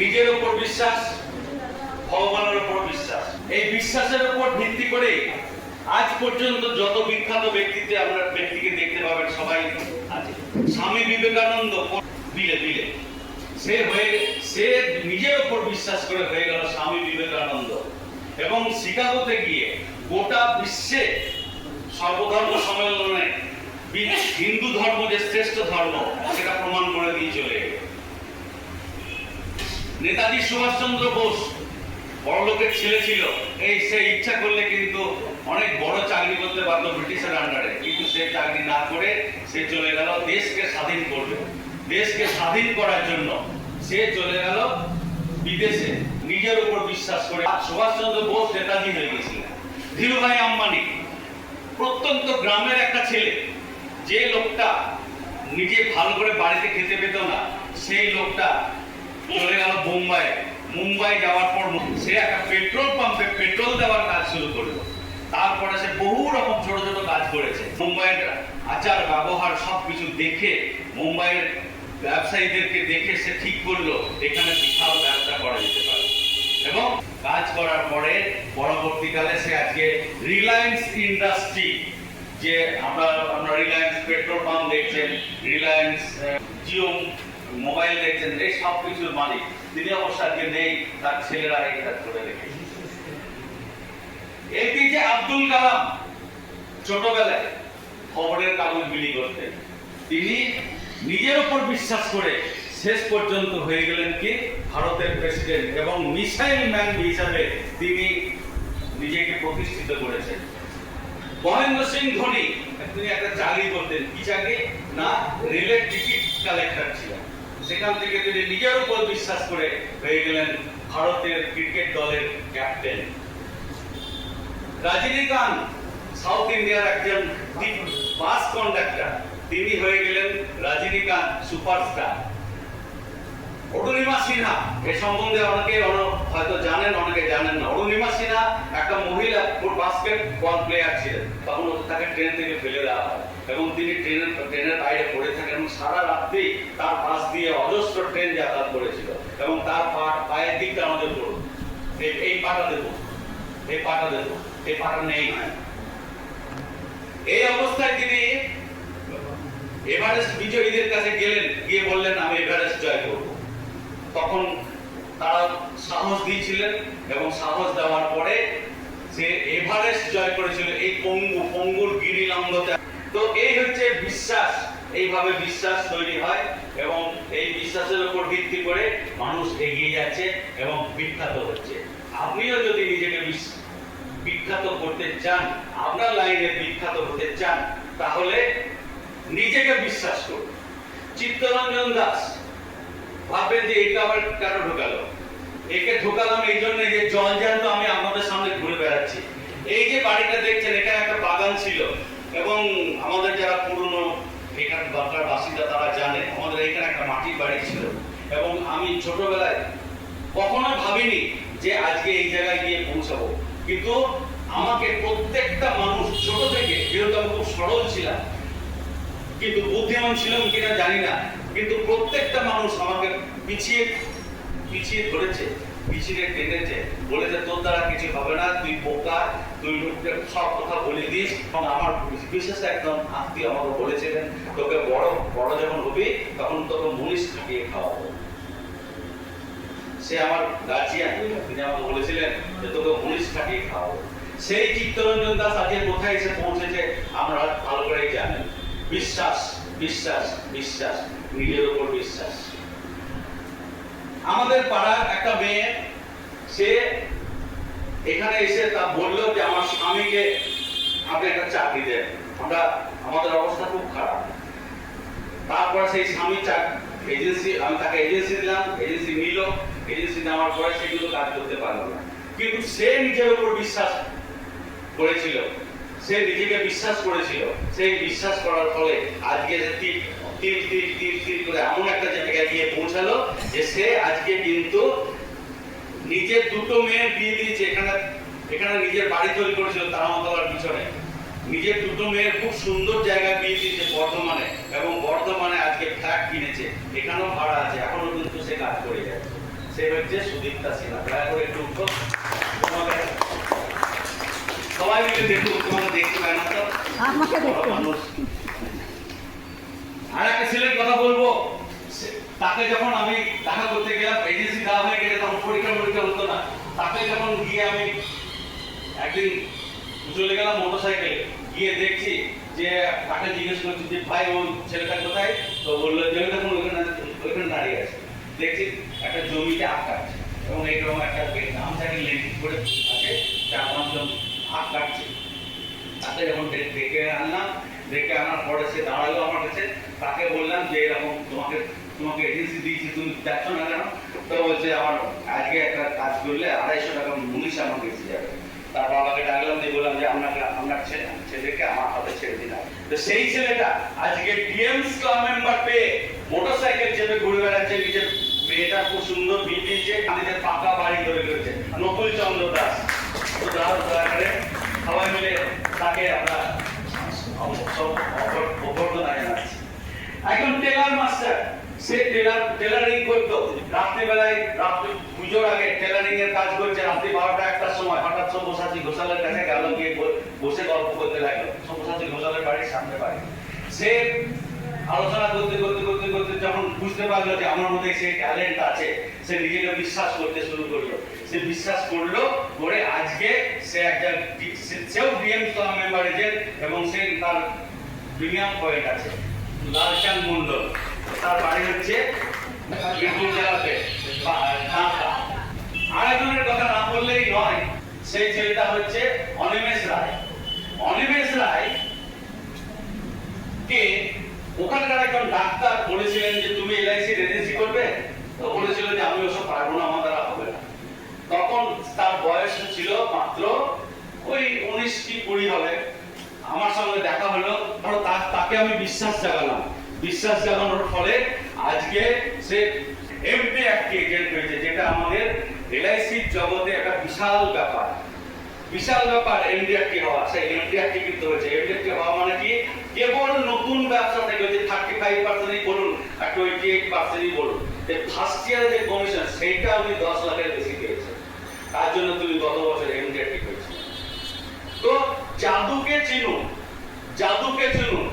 নিজের উপর বিশ্বাস, ভগবানের উপর বিশ্বাস। এই বিশ্বাসের উপর ভিত্তি করে আজ পর্যন্ত যত বিখ্যাত ব্যক্তিকে দেখতে পাবেন সবাই আছে। স্বামী বিবেকানন্দ বিলে সে নিজের উপর বিশ্বাস করে হয়ে গেল স্বামী বিবেকানন্দ, এবং শিকাগোতে গিয়ে গোটা বিশ্বে সর্বধর্ম সম্মেলনে হিন্দু ধর্ম যে শ্রেষ্ঠ ধর্ম সেটা প্রমাণ করে দিয়ে চলে গেল। নেতাজি সুভাষচন্দ্র বোস বড়লোকের ছেলে ছিল, সে ইচ্ছা করলে কিন্তু অনেক বড় চাকরি করতে পারতো ব্রিটিশের আন্ডারে, কিন্তু সে চাকরি না করে সে চলে গেল দেশকে স্বাধীন করবে। দেশকে স্বাধীন করার জন্য সে চলে গেল বিদেশে নিজের উপর বিশ্বাস করে। সুভাষচন্দ্র বোস নেতাজি হয়ে গেছিলেন। ধীরুভাই আম্বানি প্রত্যন্ত গ্রামের একটা ছেলে, যে লোকটা নিজে ভালো করে বাড়িতে খেতে পেত না, সেই লোকটা চলে গেল মুম্বাই যাওয়ার পর সে একটা পেট্রোল পাম্পে পেট্রোল দেওয়ার কাজ শুরু করলো। তারপরে সে বহু রকম ছোট ছোট কাজ করেছে। মুম্বাইয়ের আচার ব্যবহার সবকিছু দেখে, মুম্বাইয়ের ব্যবসায়ীদেরকে দেখে সে ঠিক করলো এখানে বিশাল ব্যবসা করা যেতে পারে, এবং কাজ করার পরে পরবর্তীকালে সে আজকে রিলায়েন্স ইন্ডাস্ট্রি, যে আমরা রিলায়েন্স পেট্রোল পাম্প দেখছেন, রিলায়েন্স জিও মোবাইল দেখছেন, এই সব কিছুর মালিক তিনি। অবশ্য আজকে নেই, তার ছেলেরা এই কাজ করে রেখেছে। এপিজে আব্দুল কালাম ছোটবেলায় খবরের কাগজ বিলি করতেন। তিনি নিজের উপর বিশ্বাস করে শেষ পর্যন্ত হয়ে গেলেন কি ভারতের প্রেসিডেন্ট, এবং মিসাইল ম্যান হিসাবে তিনি নিজেকে প্রতিষ্ঠিত করেছেন। মহেন্দ্র সিং ধোনি তিনি একটা চাকরি করতেন, কি চাকরি না, রেলের টিকিট কালেক্টর ছিলেন। সেখান থেকে তিনি নিজের উপর বিশ্বাস করে হয়ে গেলেন ভারতের ক্রিকেট দলের ক্যাপ্টেন। রজনীকান্ত সাউথ ইন্ডিয়ার একজন বাস কন্ডাক্টর, তিনি হয়ে গেলেন রজনীকান্ত সুপারস্টার। অরুণিমা সিনহা এ সম্বন্ধে অনেকে হয়তো জানেন, অনেকে জানেন না। অরুণিমা সিনহা একটা মহিলা বাস্কেটবল প্লেয়ার ছিলেন। তখন তাকে ট্রেন থেকে ফেলে দেওয়া হয়, এবং তিনি ট্রেনের বাইরে পড়ে থাকেন, এবং সারা রাত্রি তার পাশ দিয়ে অজস্র ট্রেন যাতায়াত করেছিল, এবং তার পায়ের দিকটা আমাদের করুন, এই পাটা দেবো, এই পাটা দেবো, এই পাটা নেই। এই অবস্থায় তিনি এভারেস্ট বিজয়ীদের কাছে গেলেন, গিয়ে বললেন আমি এভারেস্ট জয় করব। তখন তারা সাহস দিয়েছিলেন, এবং সাহস দেওয়ার পরে সে এভারেস্ট জয় করেছিল এই পঙ্গুর গিরিলম্বতে। তো এই হচ্ছে বিশ্বাস, এইভাবে বিশ্বাস তৈরি হয়, এবং এই বিশ্বাসের উপর ভিত্তি করে মানুষ এগিয়ে যাচ্ছে এবং বিখ্যাত হচ্ছে। আপনিও যদি নিজেকে বিখ্যাত করতে চান, আপনার লাইনে বিখ্যাত হতে চান, তাহলে নিজেকে বিশ্বাস করুন। চিত্তরঞ্জন দাস ভাববেন যে এটা আবার কেন ঢোকালো, একে ঢোকালাম এই জন্য যে জল জ্যান্ত আমি আপনাদের সামনে ঘুরে বেড়াচ্ছি। এই যে বাড়িটা দেখছেন, এখানে একটা বাগান ছিল, এবং আমাদের যারা পুরনো এখানে বাংলার বাসিন্দা তারা জানে আমাদের এখানে একটা মাটির বাড়ি ছিল, এবং আমি ছোটবেলায় কখনো ভাবিনি যে আজকে এই জায়গায় গিয়ে পৌঁছাবো। কিন্তু আমাকে প্রত্যেকটা মানুষ ছোট থেকে, যেহেতু আমি খুব সরল ছিলাম, কিন্তু বুদ্ধিমান ছিলাম কিনা জানি না, কিন্তু প্রত্যেকটা মানুষ আমাকে পিছিয়ে ধরেছে, পিছিয়ে টেনেছে, বলেছে তোর দ্বারা কিছু হবে না, তুই বোকা, তুই সব কথা বলে দিস। এবং আমার বিশেষ একদম আত্মীয় আমাকে বলেছিলেন, তোকে বড় যখন হবি তখন তোকে মুনিশ খাটিয়ে খাওয়াবো। সে আমার গার্জিয়ান, তিনি আমাকে বলেছিলেন যে তোকে মুনিশ খাটিয়ে খাওয়াবো। সেই চিত্তরঞ্জন দাস আজকে কোথায় এসে পৌঁছেছে আমরা ভালো করেই জানেন। বিশ্বাস, বিশ্বাস, বিশ্বাস, নিজের উপর বিশ্বাস। আমাদের পাড়ার একটা মেয়ে, সে এখানে এসে তা বললো যে আমার স্বামীকে আপনি একটা চাকরি দেন, আমাদের অবস্থা খুব খারাপ। তারপরে সেই স্বামী এজেন্সি, আমি তাকে এজেন্সি দিলাম, এজেন্সি নিল, এজেন্সি নেওয়ার পরে সেগুলো কাজ করতে পারলো না। কিন্তু সে নিজের উপর বিশ্বাস করেছিল, সে নিজেকে বিশ্বাস করেছিল। সেই বিশ্বাস করার ফলে আজকে তীর করে এমন একটা জায়গায় গিয়ে পৌঁছালো যে সে আজকে কিন্তু নিজের দুটো মেয়ের বিয়ে দিয়েছে। এখানে নিজের বাড়ি তৈরি করেছিল তারামতলার পিছনে, নিজের দুটো মেয়ের খুব সুন্দর জায়গায় বিয়ে দিয়েছে বর্ধমানে, এবং বর্ধমানে আজকে ফ্ল্যাট কিনেছে, এখানেও ভাড়া আছে, এখনো কিন্তু সে কাজ করে যাচ্ছে। সে হচ্ছে সুদীপ্তা সিনহা। দয়া করে একটু উঠো, তোমাকে সবাই মিলে দেখুন, তোমাকে দেখতে পায় না তো আমাকে দেখতে মানুষ। আর একটা ছেলের কথা বলবো, তাকে যখন আমি দেখা করতে গেলাম, এজেন্সি দেওয়া হয়ে গেলে তখন পরীক্ষা হতো না। তাকে যখন গিয়ে আমি একদিন চলে গেলাম মোটরসাইকেলে, গিয়ে দেখছি যে তাকে জিজ্ঞেস করছি যে ভাই ওই ছেলেটা কোথায়, তো বললো যে দেখুন ওইখানে দাঁড়িয়ে আছে। দেখছি একটা জমিতে আখ কাটছে এবং এইরকম একটা গামছাকে লেন্টি করে আছে, 4-5 জন আখ কাটছে। তাকে যখন ডেকে আনলাম, ডেকে আনার পরে সে দাঁড়ালো আমার কাছে। তাকে বললাম যে এরকম তোমাকে এজেন্সি দিয়েছি, তুমি যাচ্ছ না কেন? তো বলছে আমার আজকে একটা কাজ করলে 250 টাকা মুনিশ আমাকে এসে যাবে। তার বাবাকে ডাকলাম, দিয়ে বললাম যে আপনার ছেলেকে আমার হাতে ছেড়ে দিলাম। তো সেই ছেলেটা আজকে ডিএমস ক্লাব মেম্বার পেয়ে মোটরসাইকেল চেপে ঘুরে বেড়াচ্ছে, নিজের মেয়েটা খুব সুন্দর বিয়ে দিয়েছে, নিজের পাকা বাড়ি ধরে রয়েছে, নকুল চন্দ্র দাস। তো দয়া করে সবাই মিলে তাকে আমরা অভ্যর্থনা জানাচ্ছি। এখন টেলার মাস্টার, সে টেলারিং করতো রাত্রিবেলায়, পুজোর আগে টেলারিং এর কাজ করছে। রাত্রি 12টা-1টার সময় হঠাৎ সব্যসাচী ঘোষালের কাছে গেল, গিয়ে বসে গল্প করতে লাগলো। সব্যসাচী ঘোষালের বাড়ির সামনে বাড়ি। সে আলোচনা করতে যখন বুঝতে পারলো যে আমার মধ্যে সেই ট্যালেন্ট আছে, সে নিজেকে বিশ্বাস করতে শুরু করলো। সে বিশ্বাস করলো করে আজকে সে একটা সেও ডিএম ক্লাব মেম্বার এজেন্ট এবং সে তার প্রিমিয়াম পয়েন্ট আছে। লালচাঁদ মন্ডল, তার বাড়ি হচ্ছে বীরভূম জেলাতে ঢাকা। আরেকজনের কথা না বললেই নয়, সেই ছেলেটা হচ্ছে অনিমেষ রায়। অনিমেষ রায় কে ওখানকার একজন ডাক্তার বলেছিলেন যে তুমি এলআইসি এজেন্সি করবে, তো বলেছিল যে আমি ওসব পারবো না, আমার দ্বারা হবে না। তখন তার বয়স ছিল মাত্র ওই 19 কি 20 হবে। আমার সঙ্গে দেখা হলো, তাকে আমি বিশ্বাস জাগালাম। বিশ্বাস জাগানোর ফলে আজকে সে এমডি একটি এজেন্ট হয়েছে, যেটা আমাদের এলআইসি জগতে একটা বিশাল ব্যাপার। এমডি একটি হওয়া। সেই এমডি একটি কিন্তু হয়েছে। এমডি একটি হওয়া মানে কি, কেবল নতুন ব্যবসা থেকে যে 35%ই বলুন আর 28%ই বলুন, যে ফার্স্ট ইয়ারে যে কমিশন সেইটা উনি 10 লাখের বেশি পেয়েছে। তার জন্য তুমি গত বছর এমডি একটি হয়েছে। তো জাদুকে চিনুন।